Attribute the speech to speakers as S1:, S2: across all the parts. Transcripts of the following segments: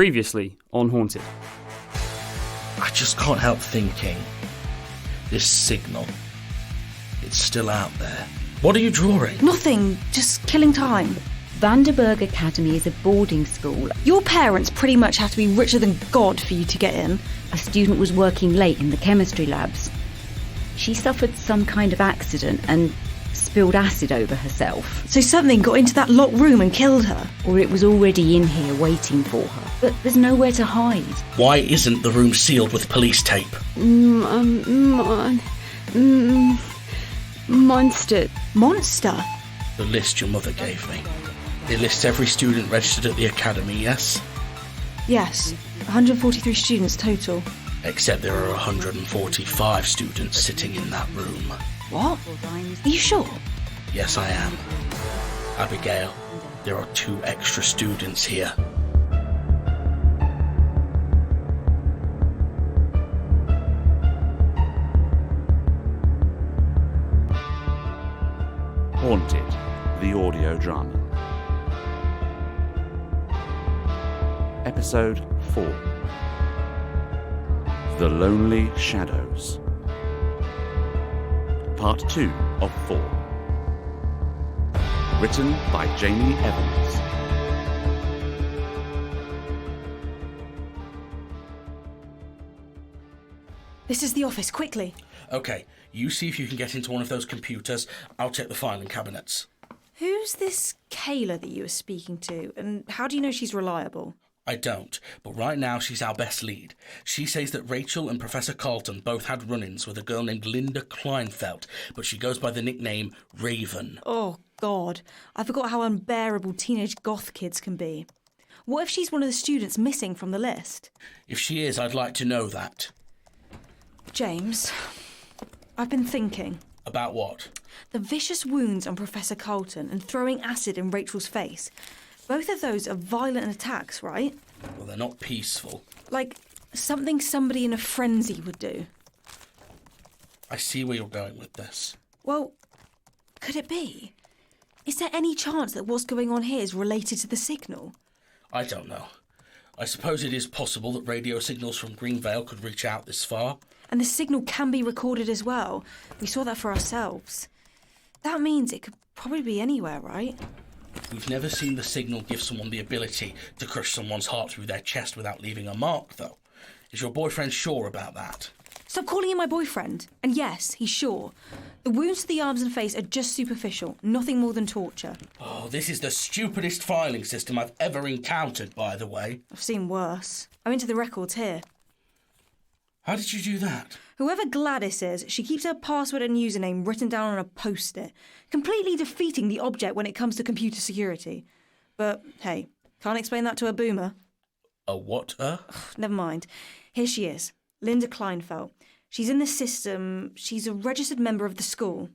S1: Previously on Haunted.
S2: I just can't help thinking. This signal. It's still out there. What are you drawing?
S3: Nothing, just killing time.
S4: Vandeburg Academy is a boarding school.
S3: Your parents pretty much have to be richer than God for you to get in.
S4: A student was working late in the chemistry labs. She suffered some kind of accident and spilled acid over herself.
S3: So something got into that locked room and killed her.
S4: Or it was already in here waiting for her. But there's nowhere to hide.
S2: Why isn't the room sealed with police tape?
S4: Monster.
S3: Monster?
S2: The list your mother gave me. It lists every student registered at the academy, yes?
S3: Yes, 143 students total.
S2: Except there are 145 students sitting in that room.
S3: What? Are you sure?
S2: Yes, I am. Abigail, there are 2 extra students here.
S5: Haunted, the audio drama. Episode 4. The Lonely Shadows. Part 2 of 4. Written by Jamie Evans.
S3: This is the office, quickly.
S2: Okay, you see if you can get into one of those computers. I'll check the filing cabinets.
S3: Who's this Kayla that you were speaking to, and how do you know she's reliable?
S2: I don't, but right now she's our best lead. She says that Rachel and Professor Carlton both had run-ins with a girl named Linda Kleinfeld, but she goes by the nickname Raven.
S3: Oh, God. I forgot how unbearable teenage goth kids can be. What if she's one of the students missing from the list?
S2: If she is, I'd like to know that.
S3: James, I've been thinking.
S2: About what?
S3: The vicious wounds on Professor Carlton and throwing acid in Rachel's face. Both of those are violent attacks, right?
S2: Well, they're not peaceful.
S3: Like something somebody in a frenzy would do.
S2: I see where you're going with this.
S3: Well, could it be? Is there any chance that what's going on here is related to the signal?
S2: I don't know. I suppose it is possible that radio signals from Greenvale could reach out this far.
S3: And the signal can be recorded as well. We saw that for ourselves. That means it could probably be anywhere, right?
S2: We've never seen the signal give someone the ability to crush someone's heart through their chest without leaving a mark, though. Is your boyfriend sure about that?
S3: Stop calling him my boyfriend. And yes, he's sure. The wounds to the arms and face are just superficial, nothing more than torture.
S2: Oh, this is the stupidest filing system I've ever encountered, by the way.
S3: I've seen worse. I'm into the records here.
S2: How did you do that?
S3: Whoever Gladys is, she keeps her password and username written down on a post-it, completely defeating the object when it comes to computer security. But, hey, can't explain that to a boomer.
S2: A what,
S3: Never mind. Here she is, Linda Kleinfeld. She's in the system. She's a registered member of the school.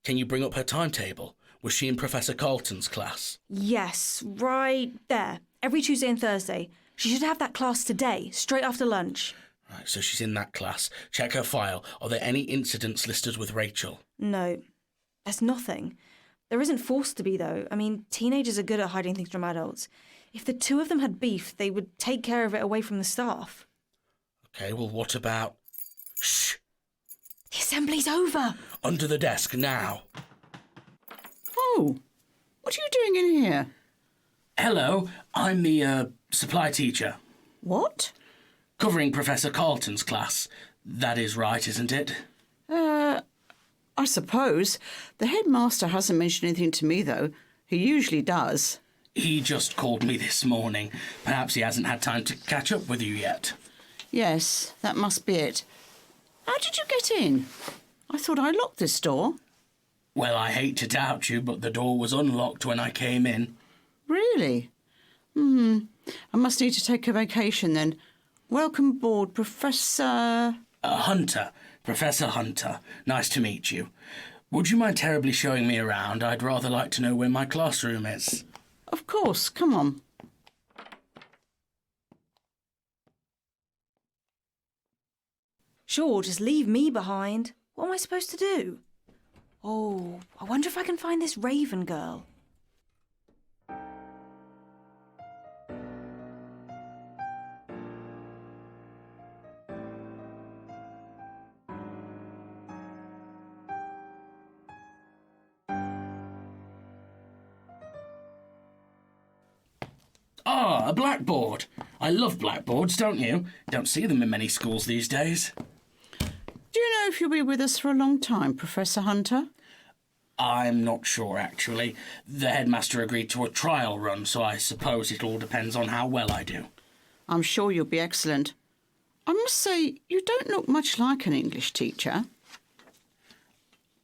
S2: Can you bring up her timetable? Was she in Professor Carlton's class?
S3: Yes, right there. Every Tuesday and Thursday. She should have that class today, straight after lunch.
S2: Right, so she's in that class. Check her file. Are there any incidents listed with Rachel?
S3: No, there's nothing. There isn't forced to be, though. I mean, teenagers are good at hiding things from adults. If the 2 of them had beef, they would take care of it away from the staff.
S2: Okay, well, what about... Shh!
S3: The assembly's over!
S2: Under the desk, now!
S6: Oh, what are you doing in here?
S2: Hello, I'm the, supply teacher.
S6: What?
S2: Covering Professor Carlton's class. That is right, isn't it?
S6: I suppose. The headmaster hasn't mentioned anything to me, though. He usually does.
S2: He just called me this morning. Perhaps he hasn't had time to catch up with you yet.
S6: Yes, that must be it. How did you get in? I thought I locked this door.
S2: Well, I hate to doubt you, but the door was unlocked when I came in.
S6: Really? I must need to take a vacation then. Welcome aboard, Professor...
S2: Hunter. Professor Hunter. Nice to meet you. Would you mind terribly showing me around? I'd rather like to know where my classroom is.
S6: Of course, come on.
S3: Sure, just leave me behind. What am I supposed to do? Oh, I wonder if I can find this Raven girl.
S2: Ah, a blackboard. I love blackboards, don't you? Don't see them in many schools these days.
S6: Do you know if you'll be with us for a long time, Professor Hunter?
S2: I'm not sure, actually. The headmaster agreed to a trial run, so I suppose it all depends on how well I do.
S6: I'm sure you'll be excellent. I must say, you don't look much like an English teacher.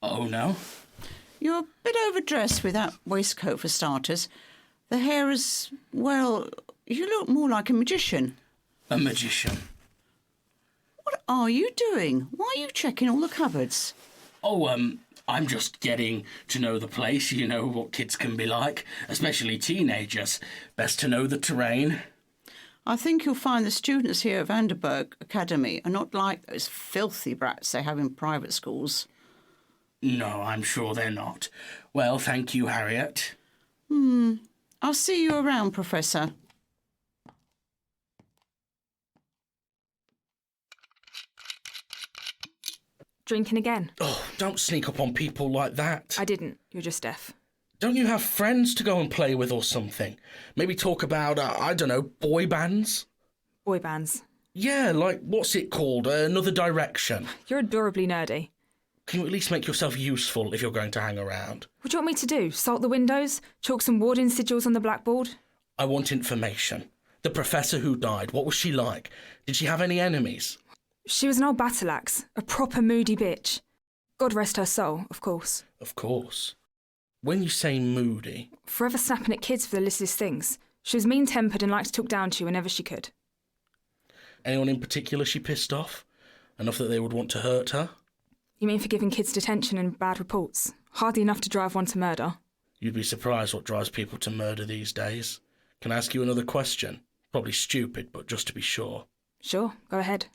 S2: Oh, no?
S6: You're a bit overdressed with that waistcoat for starters. The hair is, well, you look more like a magician.
S2: A magician?
S6: What are you doing? Why are you checking all the cupboards?
S2: Oh, I'm just getting to know the place. You know what kids can be like, especially teenagers. Best to know the terrain.
S6: I think you'll find the students here at Vandeburg Academy are not like those filthy brats they have in private schools.
S2: No, I'm sure they're not. Well, thank you, Harriet.
S6: I'll see you around, Professor.
S1: Drinking again?
S2: Oh, don't sneak up on people like that.
S1: I didn't. You're just deaf.
S2: Don't you have friends to go and play with or something? Maybe talk about, I don't know, boy bands?
S1: Boy bands.
S2: Yeah, like, what's it called? Another Direction.
S1: You're adorably nerdy.
S2: Can you at least make yourself useful if you're going to hang around?
S1: What do you want me to do? Salt the windows? Chalk some warden sigils on the blackboard?
S2: I want information. The professor who died, what was she like? Did she have any enemies?
S1: She was an old battle axe, a proper moody bitch. God rest her soul, of course.
S2: Of course. When you say moody...
S1: Forever snapping at kids for the littlest things. She was mean-tempered and liked to talk down to you whenever she could.
S2: Anyone in particular she pissed off? Enough that they would want to hurt her?
S1: You mean for giving kids detention and bad reports? Hardly enough to drive one to murder.
S2: You'd be surprised what drives people to murder these days. Can I ask you another question? Probably stupid, but just to be sure.
S1: Sure, go ahead.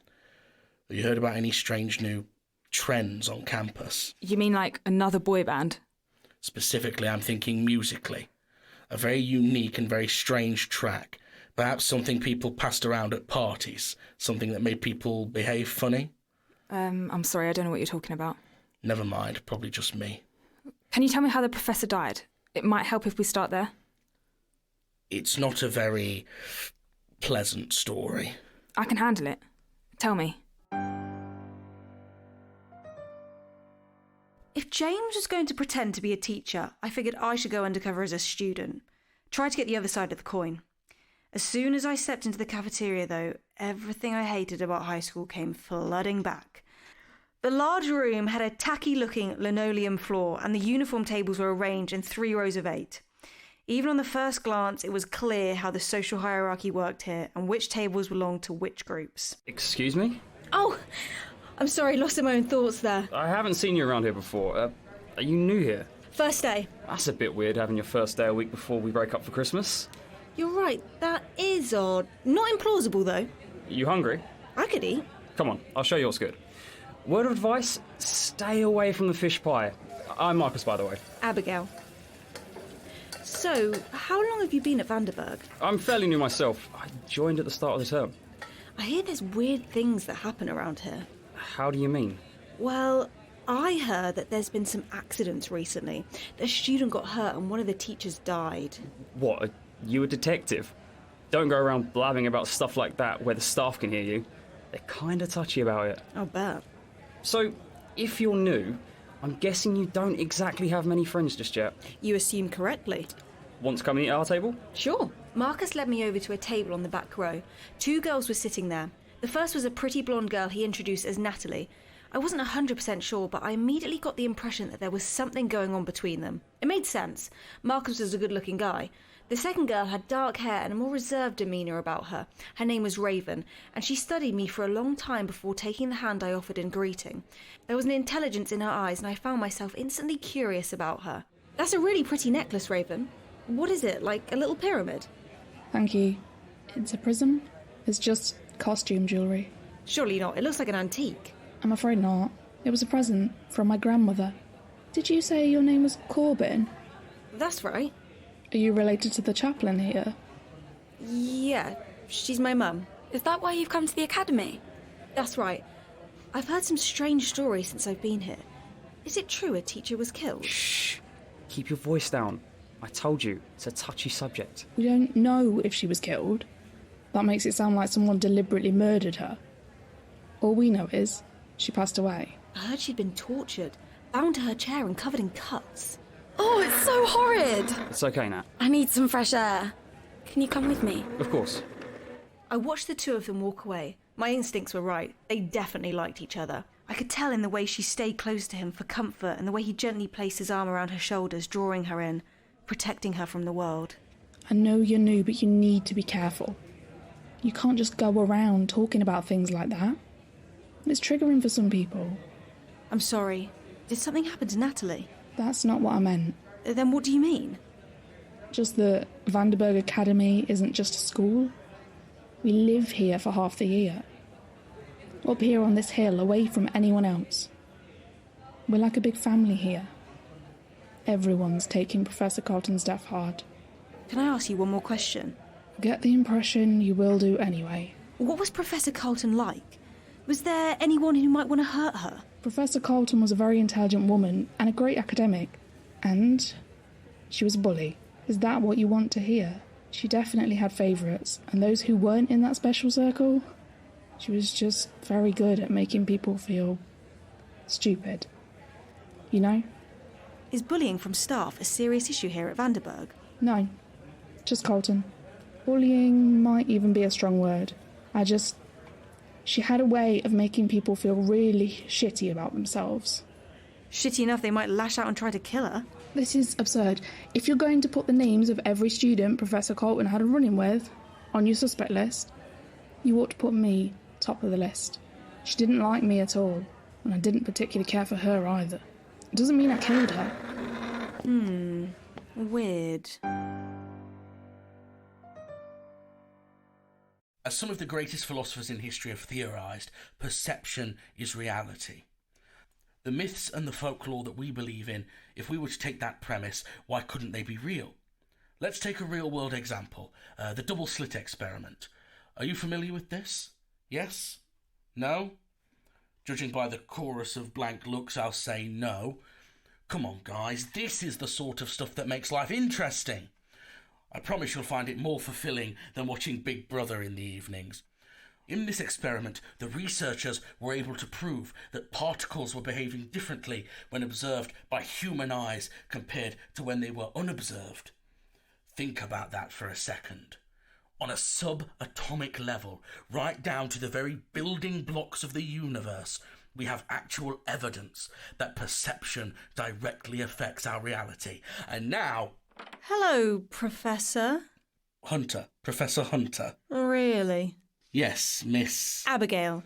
S2: Have you heard about any strange new trends on campus?
S1: You mean like another boy band?
S2: Specifically, I'm thinking musically. A very unique and very strange track. Perhaps something people passed around at parties. Something that made people behave funny.
S1: I'm sorry, I don't know what you're talking about.
S2: Never mind, probably just me.
S1: Can you tell me how the professor died? It might help if we start there.
S2: It's not a very pleasant story.
S1: I can handle it. Tell me.
S3: If James was going to pretend to be a teacher, I figured I should go undercover as a student. Try to get the other side of the coin. As soon as I stepped into the cafeteria, though, everything I hated about high school came flooding back. The large room had a tacky-looking linoleum floor, and the uniform tables were arranged in 3 rows of 8. Even on the first glance, it was clear how the social hierarchy worked here and which tables belonged to which groups.
S7: Excuse me?
S3: Oh, I'm sorry, lost in my own thoughts there.
S7: I haven't seen you around here before. Are you new here?
S3: First day.
S7: That's a bit weird, having your first day a week before we break up for Christmas.
S3: You're right, that is odd. Not implausible, though.
S7: You hungry?
S3: I could eat.
S7: Come on, I'll show you what's good. Word of advice, stay away from the fish pie. I'm Marcus, by the way.
S3: Abigail. So, how long have you been at Vandeburg?
S7: I'm fairly new myself. I joined at the start of the term.
S3: I hear there's weird things that happen around here.
S7: How do you mean?
S3: Well, I heard that there's been some accidents recently. A student got hurt and one of the teachers died.
S7: What, are you a detective? Don't go around blabbing about stuff like that where the staff can hear you. They're kind of touchy about it.
S3: I'll bet.
S7: So, if you're new, I'm guessing you don't exactly have many friends just yet.
S3: You assume correctly.
S7: Want to come and eat at our table?
S3: Sure. Marcus led me over to a table on the back row. 2 girls were sitting there. The first was a pretty blonde girl he introduced as Natalie. I wasn't 100% sure, but I immediately got the impression that there was something going on between them. It made sense. Marcus was a good-looking guy. The second girl had dark hair and a more reserved demeanour about her. Her name was Raven, and she studied me for a long time before taking the hand I offered in greeting. There was an intelligence in her eyes, and I found myself instantly curious about her. That's a really pretty necklace, Raven. What is it, like a little pyramid?
S8: Thank you. It's a prism. It's just costume jewellery.
S3: Surely not. It looks like an antique.
S8: I'm afraid not. It was a present from my grandmother. Did you say your name was Corbin?
S3: That's right.
S8: Are you related to the chaplain here?
S3: Yeah, she's my mum.
S9: Is that why you've come to the academy?
S3: That's right. I've heard some strange stories since I've been here. Is it true a teacher was killed?
S7: Shh. Keep your voice down. I told you, it's a touchy subject.
S8: We don't know if she was killed. That makes it sound like someone deliberately murdered her. All we know is she passed away.
S3: I heard she'd been tortured, bound to her chair and covered in cuts.
S9: Oh, it's so horrid.
S7: It's okay, Nat.
S9: I need some fresh air. Can you come with me?
S7: Of course.
S3: I watched the two of them walk away. My instincts were right. They definitely liked each other. I could tell in the way she stayed close to him for comfort and the way he gently placed his arm around her shoulders, drawing her in, protecting her from the world.
S8: I know you're new, but you need to be careful. You can't just go around talking about things like that. It's triggering for some people.
S3: I'm sorry. Did something happen to Natalie?
S8: That's not what I meant.
S3: Then what do you mean?
S8: Just that Vandeburg Academy isn't just a school. We live here for half the year. Up here on this hill, away from anyone else. We're like a big family here. Everyone's taking Professor Carlton's death hard.
S3: Can I ask you one more question?
S8: Get the impression you will do anyway.
S3: What was Professor Carlton like? Was there anyone who might want to hurt her?
S8: Professor Carlton was a very intelligent woman and a great academic. And she was a bully. Is that what you want to hear? She definitely had favourites, and those who weren't in that special circle, she was just very good at making people feel stupid. You know?
S3: Is bullying from staff a serious issue here at Vandeburg?
S8: No, just Carlton. Bullying might even be a strong word. She had a way of making people feel really shitty about themselves.
S3: Shitty enough they might lash out and try to kill her.
S8: This is absurd. If you're going to put the names of every student Professor Carlton had a run-in with on your suspect list, you ought to put me top of the list. She didn't like me at all, and I didn't particularly care for her either. It doesn't mean I killed her.
S3: Weird.
S2: As some of the greatest philosophers in history have theorised, perception is reality. The myths and the folklore that we believe in, if we were to take that premise, why couldn't they be real? Let's take a real-world example, the double-slit experiment. Are you familiar with this? Yes? No? Judging by the chorus of blank looks, I'll say no. Come on, guys, this is the sort of stuff that makes life interesting. I promise you'll find it more fulfilling than watching Big Brother in the evenings. In this experiment, the researchers were able to prove that particles were behaving differently when observed by human eyes compared to when they were unobserved. Think about that for a second. On a subatomic level, right down to the very building blocks of the universe, we have actual evidence that perception directly affects our reality. And now...
S3: Hello, Professor.
S2: Hunter. Professor Hunter.
S3: Really?
S2: Yes, Miss...
S3: Abigail.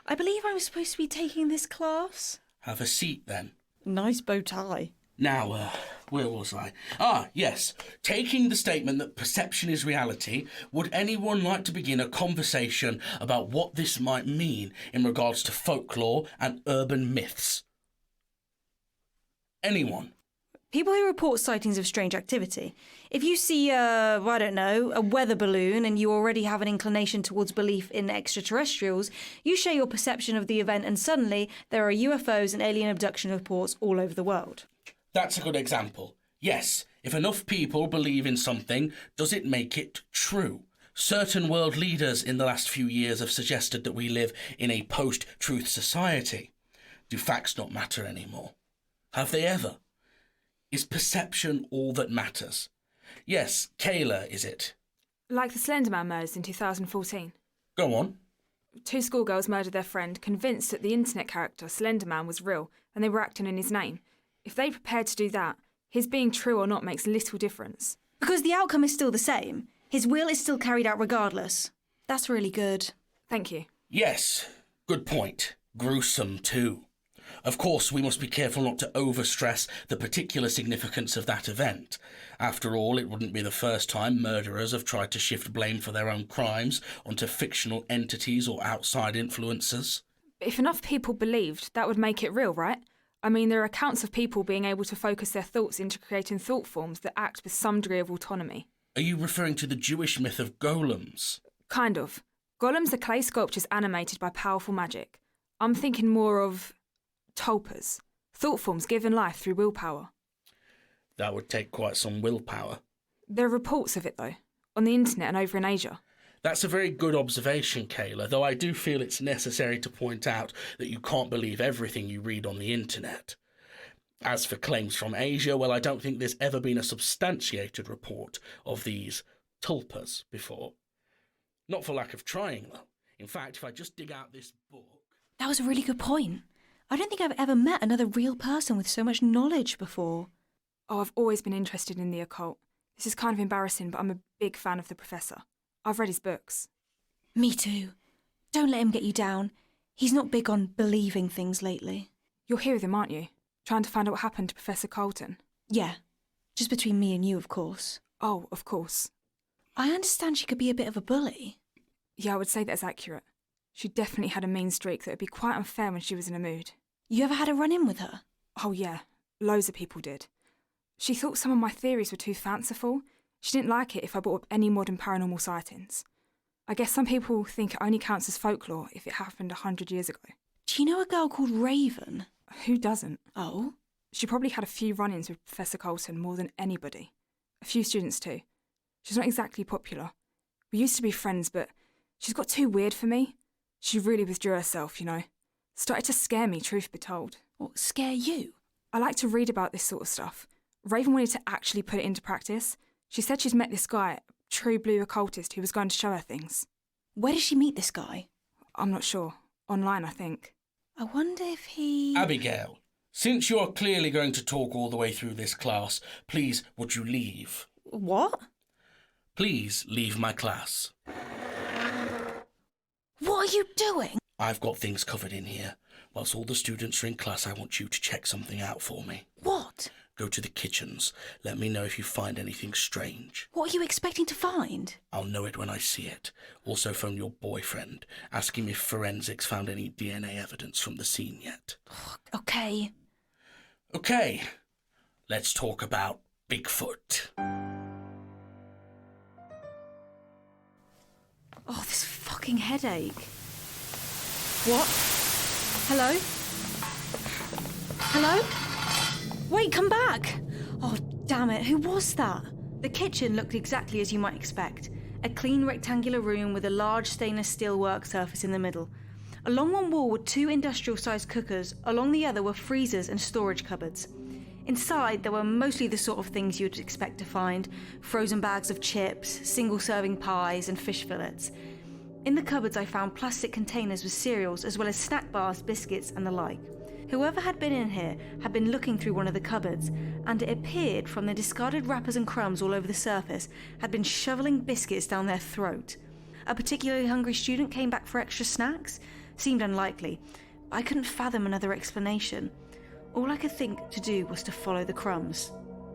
S3: I believe I'm supposed to be taking this class.
S2: Have a seat, then.
S3: Nice bow tie.
S2: Now, where was I? Ah, yes. Taking the statement that perception is reality, would anyone like to begin a conversation about what this might mean in regards to folklore and urban myths? Anyone?
S3: People who report sightings of strange activity. If you see, a weather balloon and you already have an inclination towards belief in extraterrestrials, you share your perception of the event and suddenly there are UFOs and alien abduction reports all over the world.
S2: That's a good example. Yes, if enough people believe in something, does it make it true? Certain world leaders in the last few years have suggested that we live in a post-truth society. Do facts not matter anymore? Have they ever? Is perception all that matters? Yes, Kayla, is it?
S1: Like the Slenderman murders in 2014.
S2: Go on.
S1: 2 schoolgirls murdered their friend, convinced that the internet character Slenderman was real and they were acting in his name. If they prepared to do that, his being true or not makes little difference.
S3: Because the outcome is still the same. His will is still carried out regardless. That's really good.
S1: Thank you.
S2: Yes, good point. Gruesome too. Of course, we must be careful not to overstress the particular significance of that event. After all, it wouldn't be the first time murderers have tried to shift blame for their own crimes onto fictional entities or outside influences.
S1: If enough people believed, that would make it real, right? I mean, there are accounts of people being able to focus their thoughts into creating thought forms that act with some degree of autonomy.
S2: Are you referring to the Jewish myth of golems?
S1: Kind of. Golems are clay sculptures animated by powerful magic. I'm thinking more of tulpas, thought forms given life through willpower.
S2: That would take quite some willpower.
S1: There are reports of it, though, on the internet and over in Asia.
S2: That's a very good observation, Kayla, though I do feel it's necessary to point out that you can't believe everything you read on the internet. As for claims from Asia, well, I don't think there's ever been a substantiated report of these tulpas before. Not for lack of trying, though. In fact, if I just dig out this book...
S3: That was a really good point. I don't think I've ever met another real person with so much knowledge before.
S1: Oh, I've always been interested in the occult. This is kind of embarrassing, but I'm a big fan of the Professor. I've read his books.
S3: Me too. Don't let him get you down. He's not big on believing things lately.
S1: You're here with him, aren't you? Trying to find out what happened to Professor Carlton?
S3: Yeah. Just between me and you, of course.
S1: Oh, of course.
S3: I understand she could be a bit of a bully.
S1: Yeah, I would say that's accurate. She definitely had a mean streak that would be quite unfair when she was in a mood.
S3: You ever had a run-in with her?
S1: Oh yeah, loads of people did. She thought some of my theories were too fanciful. She didn't like it if I brought up any modern paranormal sightings. I guess some people think it only counts as folklore if it happened 100 years ago.
S3: Do you know a girl called Raven?
S1: Who doesn't?
S3: Oh?
S1: She probably had a few run-ins with Professor Carlton more than anybody. A few students too. She's not exactly popular. We used to be friends, but she's got too weird for me. She really withdrew herself, you know. Started to scare me, truth be told.
S3: What, scare you?
S1: I like to read about this sort of stuff. Raven wanted to actually put it into practice. She said she's met this guy, a true blue occultist, who was going to show her things.
S3: Where did she meet this guy?
S1: I'm not sure. Online, I think.
S3: I wonder if he...
S2: Abigail, since you're clearly going to talk all the way through this class, please, would you leave?
S3: What?
S2: Please leave my class.
S3: What are you doing?
S2: I've got things covered in here. Whilst all the students are in class, I want you to check something out for me.
S3: What?
S2: Go to the kitchens. Let me know if you find anything strange.
S3: What are you expecting to find?
S2: I'll know it when I see it. Also phone your boyfriend. Ask him if forensics found any DNA evidence from the scene yet.
S3: Okay.
S2: Okay. Let's talk about Bigfoot.
S3: Oh, this fucking headache. What? Hello? Hello? Wait, come back! Oh, damn it, who was that? The kitchen looked exactly as you might expect. A clean rectangular room with a large stainless steel work surface in the middle. Along one wall were 2 industrial-sized cookers, along the other were freezers and storage cupboards. Inside, there were mostly the sort of things you'd expect to find: frozen bags of chips, single-serving pies, and fish fillets. In the cupboards, I found plastic containers with cereals, as well as snack bars, biscuits, and the like. Whoever had been in here had been looking through one of the cupboards, and it appeared from the discarded wrappers and crumbs all over the surface, had been shoveling biscuits down their throat. A particularly hungry student came back for extra snacks? Seemed unlikely. I couldn't fathom another explanation. All I could think to do was to follow the crumbs.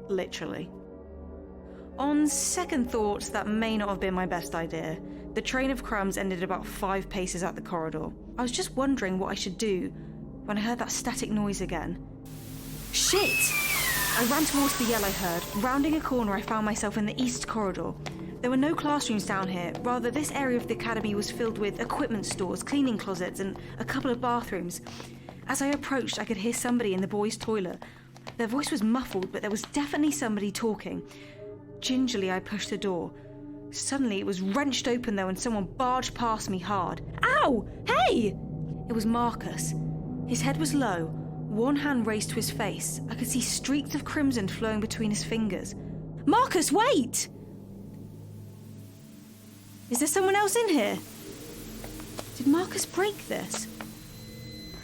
S3: Literally. On second thoughts, that may not have been my best idea. The train of crumbs ended about 5 paces out the corridor. I was just wondering what I should do when I heard that static noise again. Shit! I ran towards the yell I heard. Rounding a corner, I found myself in the east corridor. There were no classrooms down here. Rather, this area of the academy was filled with equipment stores, cleaning closets, and a couple of bathrooms. As I approached, I could hear somebody in the boys' toilet. Their voice was muffled, but there was definitely somebody talking. Gingerly, I pushed the door. Suddenly, it was wrenched open, though, and someone barged past me hard. Ow! Hey! It was Marcus. His head was low, one hand raised to his face. I could see streaks of crimson flowing between his fingers. Marcus, wait! Is there someone else in here? Did Marcus break this?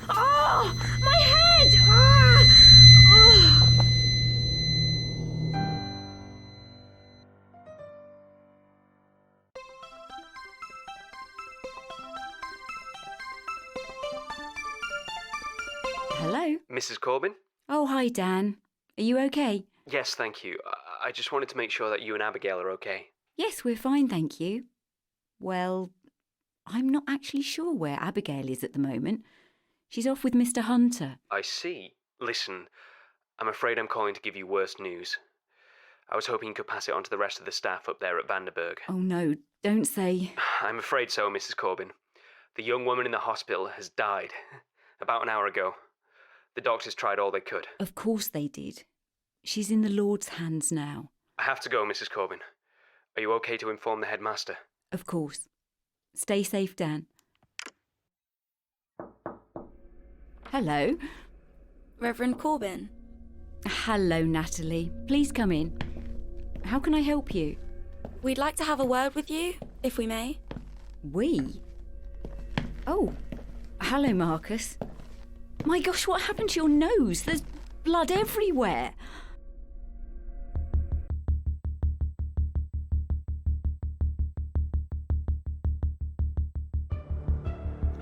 S3: Oh! My head! Ah! Oh!
S4: Hello?
S10: Mrs. Corbin?
S4: Oh, hi, Dan. Are you okay?
S10: Yes, thank you. I just wanted to make sure that you and Abigail are okay.
S4: Yes, we're fine, thank you. Well, I'm not actually sure where Abigail is at the moment. She's off with Mr. Hunter.
S10: I see. Listen, I'm afraid I'm calling to give you worse news. I was hoping you could pass it on to the rest of the staff up there at Vandeburg.
S4: Oh, no, don't say...
S10: I'm afraid so, Mrs. Corbin. The young woman in the hospital has died. About an hour ago. The doctors tried all they could.
S4: Of course they did. She's in the Lord's hands now.
S10: I have to go, Mrs. Corbin. Are you okay to inform the headmaster?
S4: Of course. Stay safe, Dan. Hello.
S9: Reverend Corbin.
S4: Hello, Natalie. Please come in. How can I help you?
S9: We'd like to have a word with you, if we may.
S4: We? Oh, hello, Marcus. My gosh, what happened to your nose? There's blood everywhere.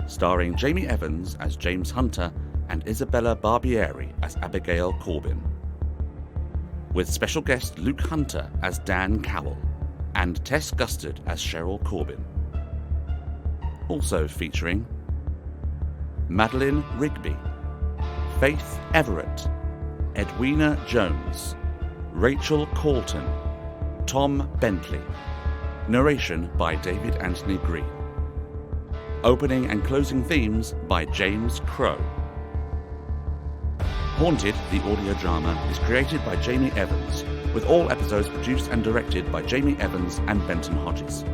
S5: Starring Jamie Evans as James Hunter and Isabella Barbieri as Abigail Corbin. With special guest Luke Hunter as Dan Cowell and Tess Gustard as Cheryl Corbin. Also featuring Madeline Rigby, Faith Everett, Edwina Jones, Rachel Carlton, Tom Bentley. Narration by David Anthony Green. Opening and closing themes by James Crow. Haunted, the audio drama, is created by Jamie Evans, with all episodes produced and directed by Jamie Evans and Benton Hodges.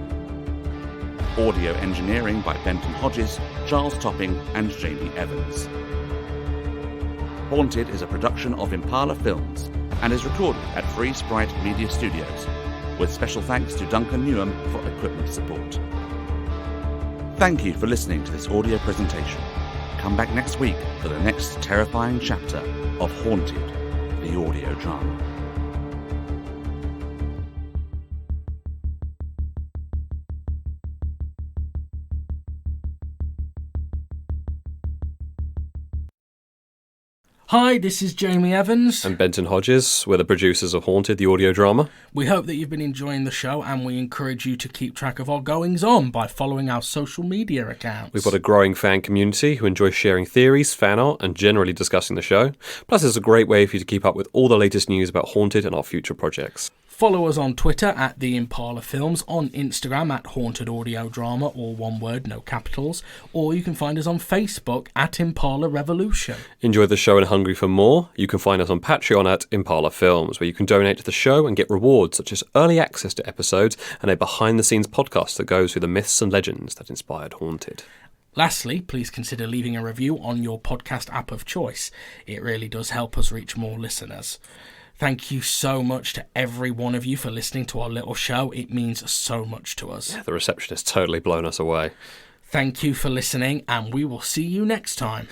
S5: Audio engineering by Benton Hodges, Charles Topping and Jamie Evans. Haunted is a production of Impala Films and is recorded at Free Sprite Media Studios, with special thanks to Duncan Newham for equipment support. Thank you for listening to this audio presentation. Come back next week for the next terrifying chapter of Haunted, the audio drama.
S2: Hi, this is Jamie Evans.
S11: And Benton Hodges. We're the producers of Haunted, the audio drama.
S2: We hope that you've been enjoying the show, and we encourage you to keep track of our goings-on by following our social media accounts.
S11: We've got a growing fan community who enjoy sharing theories, fan art, and generally discussing the show. Plus, it's a great way for you to keep up with all the latest news about Haunted and our future projects.
S2: Follow us on Twitter at The Impala Films, on Instagram at Haunted Audio Drama, all one word, no capitals, or you can find us on Facebook at Impala Revolution.
S11: Enjoy the show and hungry for more? You can find us on Patreon at Impala Films, where you can donate to the show and get rewards such as early access to episodes and a behind-the-scenes podcast that goes through the myths and legends that inspired Haunted.
S2: Lastly, please consider leaving a review on your podcast app of choice. It really does help us reach more listeners. Thank you so much to every one of you for listening to our little show. It means so much to us.
S11: The reception has totally blown us away.
S2: Thank you for listening, and we will see you next time.